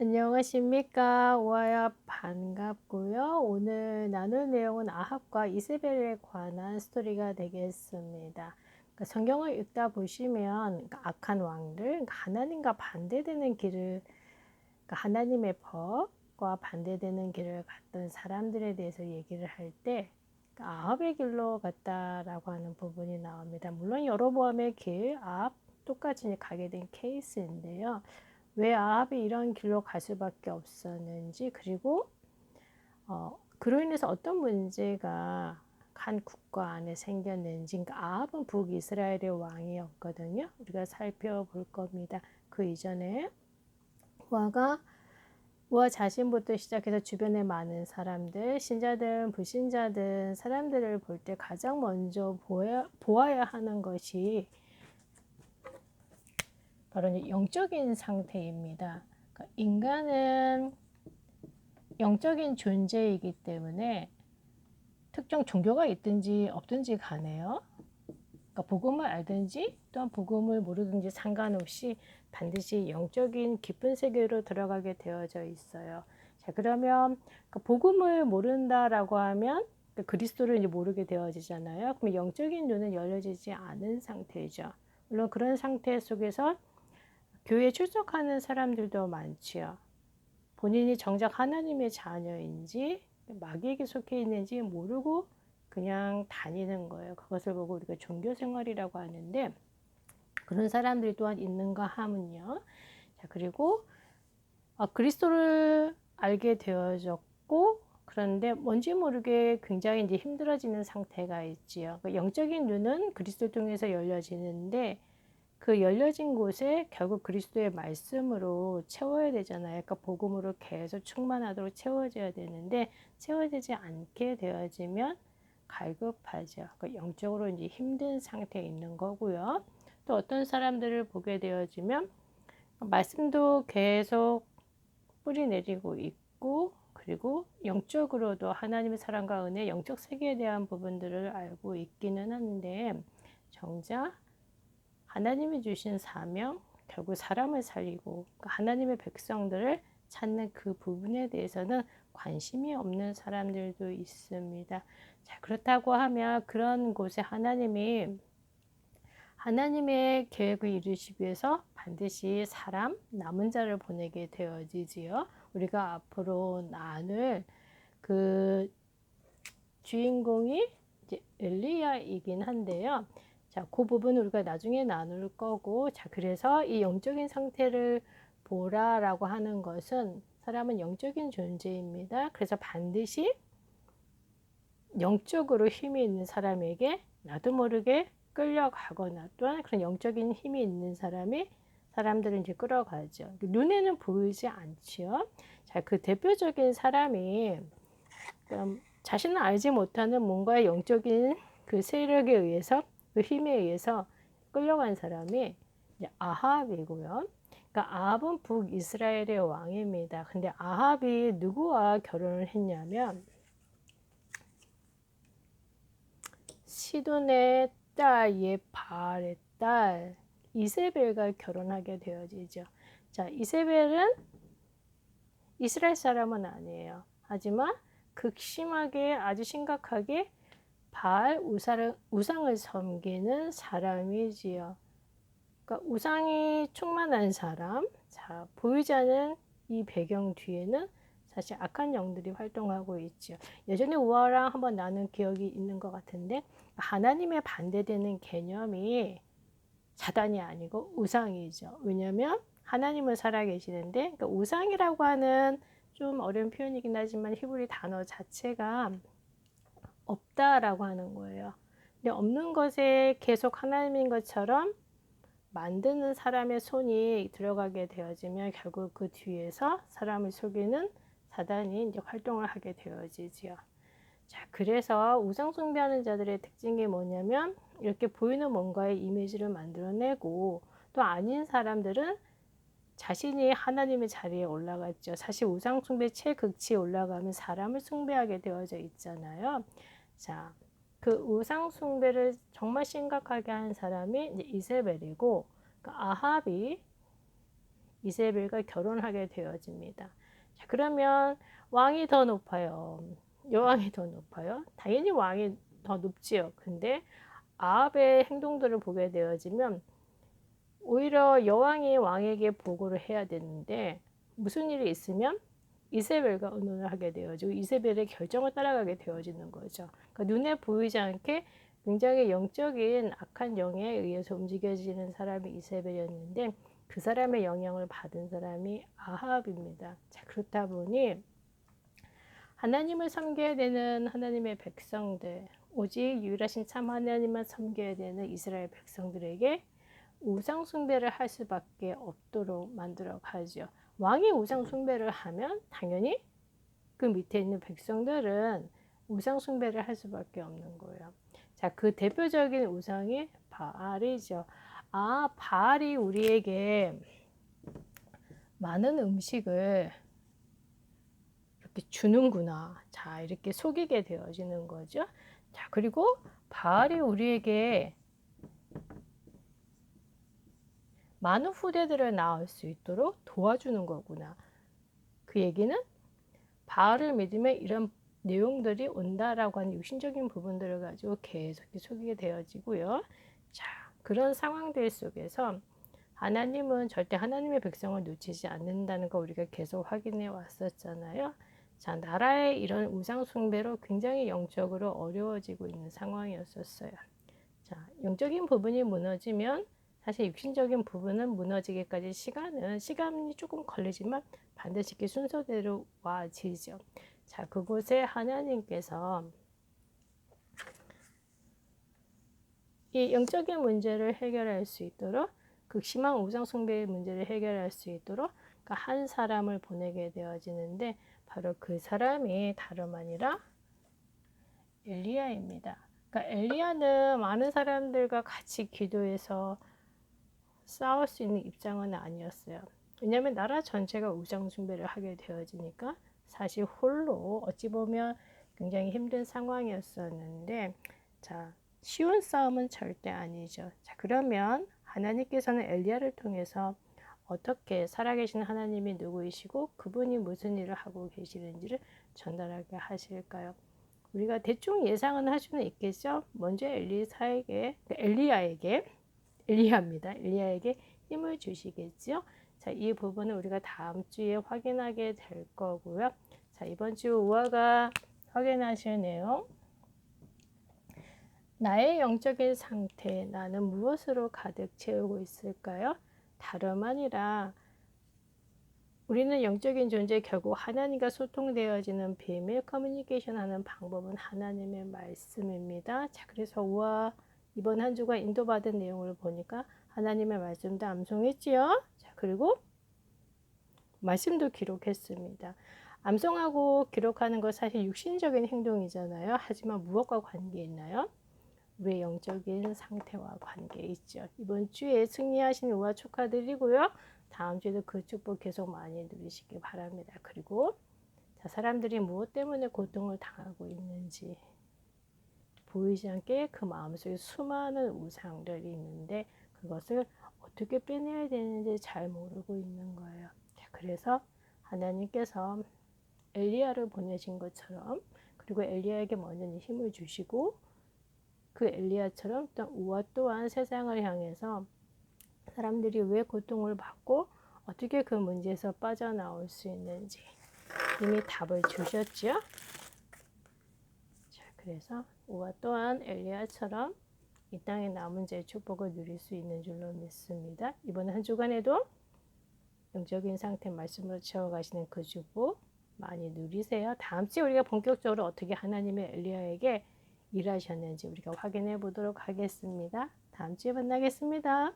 안녕하십니까. 오하야 반갑고요. 오늘 나눌 내용은 아합과 이세벨에 관한 스토리가 되겠습니다. 성경을 읽다 보시면 악한 왕들, 하나님과 반대되는 길을, 하나님의 법과 반대되는 길을 갔던 사람들에 대해서 얘기를 할 때 아합의 길로 갔다라고 하는 부분이 나옵니다. 물론 여로보암의 길, 아합 똑같이 가게 된 케이스인데요. 왜 아합이 이런 길로 갈 수밖에 없었는지, 그리고 그로 인해서 어떤 문제가 한 국가 안에 생겼는지. 그러니까 아합은 북이스라엘의 왕이었거든요. 우리가 살펴볼 겁니다. 그 이전에 우와 자신부터 시작해서 주변에 많은 사람들, 신자든 불신자든 사람들을 볼 때 가장 먼저 보아야 하는 것이 바로 영적인 상태입니다. 그러니까 인간은 영적인 존재이기 때문에 특정 종교가 있든지 없든지 간에요. 그러니까 복음을 알든지 또한 복음을 모르든지 상관없이 반드시 영적인 깊은 세계로 들어가게 되어져 있어요. 자, 그러면 복음을 모른다라고 하면 그리스도를 이제 모르게 되어지잖아요. 그럼 영적인 눈은 열려지지 않은 상태죠. 물론 그런 상태 속에서 교회에 출석하는 사람들도 많지요. 본인이 정작 하나님의 자녀인지 마귀에게 속해 있는지 모르고 그냥 다니는 거예요. 그것을 보고 우리가 종교생활이라고 하는데, 그런 사람들이 또한 있는가 하면요. 자, 그리고 그리스도를 알게 되어졌고, 그런데 뭔지 모르게 굉장히 이제 힘들어지는 상태가 있지요. 영적인 눈은 그리스도를 통해서 열려지는데, 그 열려진 곳에 결국 그리스도의 말씀으로 채워야 되잖아요. 그러니까 복음으로 계속 충만하도록 채워져야 되는데, 채워지지 않게 되어지면 갈급하죠. 그러니까 영적으로 이제 힘든 상태에 있는 거고요. 또 어떤 사람들을 보게 되어지면 말씀도 계속 뿌리 내리고 있고, 그리고 영적으로도 하나님의 사랑과 은혜, 영적 세계에 대한 부분들을 알고 있기는 한데, 정작 하나님이 주신 사명, 결국 사람을 살리고 하나님의 백성들을 찾는 그 부분에 대해서는 관심이 없는 사람들도 있습니다. 자, 그렇다고 하면 그런 곳에 하나님의 계획을 이루시기 위해서 반드시 사람, 남은 자를 보내게 되어지지요. 우리가 앞으로 나눌 그 주인공이 이제 엘리야이긴 한데요. 자, 그 부분은 우리가 나중에 나눌 거고, 자, 그래서 이 영적인 상태를 보라라고 하는 것은 사람은 영적인 존재입니다. 그래서 반드시 영적으로 힘이 있는 사람에게 나도 모르게 끌려가거나, 또한 그런 영적인 힘이 있는 사람들을 이제 끌어가죠. 눈에는 보이지 않지요. 자, 그 대표적인 사람이 자신은 알지 못하는 뭔가의 영적인 그 세력에 의해서, 그 힘에 의해서 끌려간 사람이 이제 아합이고요. 그러니까 아합은 북이스라엘의 왕입니다. 근데 아합이 누구와 결혼을 했냐면 시돈의 딸 예발의 딸 이세벨과 결혼하게 되어지죠. 자, 이세벨은 이스라엘 사람은 아니에요. 하지만 극심하게, 아주 심각하게 바알 우상을 섬기는 사람이지요. 그러니까 우상이 충만한 사람. 자, 보이지 않는 이 배경 뒤에는 사실 악한 영들이 활동하고 있죠. 예전에 우아랑 한번 나눈 기억이 있는 것 같은데, 하나님에 반대되는 개념이 사단이 아니고 우상이죠. 왜냐하면 하나님은 살아계시는데, 그러니까 우상이라고 하는 좀 어려운 표현이긴 하지만 히브리 단어 자체가 없다라고 하는 거예요. 근데 없는 것에 계속 하나님인 것처럼 만드는 사람의 손이 들어가게 되어지면 결국 그 뒤에서 사람을 속이는 사단이 이제 활동을 하게 되어지지요. 자, 그래서 우상 숭배하는 자들의 특징이 뭐냐면 이렇게 보이는 뭔가의 이미지를 만들어내고, 또 아닌 사람들은 자신이 하나님의 자리에 올라갔죠. 사실 우상 숭배 최극치에 올라가면 사람을 숭배하게 되어져 있잖아요. 자, 그 우상 숭배를 정말 심각하게 한 사람이 이제 이세벨이고, 그 아합이 이세벨과 결혼하게 되어집니다. 자, 그러면 왕이 더 높아요? 여왕이 더 높아요? 당연히 왕이 더 높지요. 근데 아합의 행동들을 보게 되어지면 오히려 여왕이 왕에게 보고를 해야 되는데 무슨 일이 있으면 이세벨과 의논을 하게 되어지고 이세벨의 결정을 따라가게 되어지는 거죠. 그러니까 눈에 보이지 않게 굉장히 영적인 악한 영에 의해서 움직여지는 사람이 이세벨이었는데 그 사람의 영향을 받은 사람이 아합입니다. 자, 그렇다 보니 하나님을 섬겨야 되는 하나님의 백성들, 오직 유일하신 참 하나님만 섬겨야 되는 이스라엘 백성들에게 우상 숭배를 할 수밖에 없도록 만들어 가죠. 왕이 우상 숭배를 하면 당연히 그 밑에 있는 백성들은 우상 숭배를 할 수밖에 없는 거예요. 자, 그 대표적인 우상이 바알이죠. 아, 바알이 우리에게 많은 음식을 이렇게 주는구나. 자, 이렇게 속이게 되어지는 거죠. 자, 그리고 바알이 우리에게 많은 후대들을 낳을 수 있도록 도와주는 거구나. 그 얘기는 바알을 믿으면 이런 내용들이 온다라고 하는 육신적인 부분들을 가지고 계속 속이게 되어지고요. 자, 그런 상황들 속에서 하나님은 절대 하나님의 백성을 놓치지 않는다는 거 우리가 계속 확인해 왔었잖아요. 자, 나라의 이런 우상 숭배로 굉장히 영적으로 어려워지고 있는 상황이었었어요. 자, 영적인 부분이 무너지면 사실 육신적인 부분은 무너지기까지 시간이 조금 걸리지만 반드시 그 순서대로 와지죠. 자, 그곳에 하나님께서 이 영적인 문제를 해결할 수 있도록 극심한 우상 숭배의 문제를 해결할 수 있도록 그러니까 한 사람을 보내게 되어지는데 바로 그 사람이 다름 아니라 엘리야입니다. 그러니까 엘리야는 많은 사람들과 같이 기도해서 싸울 수 있는 입장은 아니었어요. 왜냐하면 나라 전체가 우상 숭배를 하게 되어지니까 사실 홀로 어찌 보면 굉장히 힘든 상황이었었는데 자, 쉬운 싸움은 절대 아니죠. 자, 그러면 하나님께서는 엘리야를 통해서 어떻게 살아계신 하나님이 누구이시고 그분이 무슨 일을 하고 계시는지를 전달하게 하실까요? 우리가 대충 예상은 할 수는 있겠죠. 먼저 엘리야에게 힘을 주시겠죠. 자, 이 부분은 우리가 다음 주에 확인하게 될 거고요. 자, 이번 주 우화가 확인하실 내용. 나의 영적인 상태, 나는 무엇으로 가득 채우고 있을까요? 다름 아니라 우리는 영적인 존재 결국 하나님과 소통되어지는 비밀 커뮤니케이션 하는 방법은 하나님의 말씀입니다. 자, 그래서 우화 이번 한 주간 인도받은 내용을 보니까 하나님의 말씀도 암송했지요. 자, 그리고 말씀도 기록했습니다. 암송하고 기록하는 것 사실 육신적인 행동이잖아요. 하지만 무엇과 관계 있나요? 우리의 영적인 상태와 관계 있죠. 이번 주에 승리하신 우화 축하드리고요. 다음 주에도 그 축복 계속 많이 누리시기 바랍니다. 그리고 자, 사람들이 무엇 때문에 고통을 당하고 있는지 보이지 않게 그 마음속에 수많은 우상들이 있는데 그것을 어떻게 빼내야 되는지 잘 모르고 있는 거예요. 자, 그래서 하나님께서 엘리야를 보내신 것처럼 그리고 엘리야에게 먼저 힘을 주시고 그 엘리야처럼 또 우와 또한 세상을 향해서 사람들이 왜 고통을 받고 어떻게 그 문제에서 빠져나올 수 있는지 이미 답을 주셨죠. 자, 그래서 우와 또한 엘리야처럼 이 땅에 남은 자의 축복을 누릴 수 있는 줄로 믿습니다. 이번 한 주간에도 영적인 상태 말씀으로 채워가시는 그 축복 많이 누리세요. 다음 주에 우리가 본격적으로 어떻게 하나님의 엘리야에게 일하셨는지 우리가 확인해 보도록 하겠습니다. 다음 주에 만나겠습니다.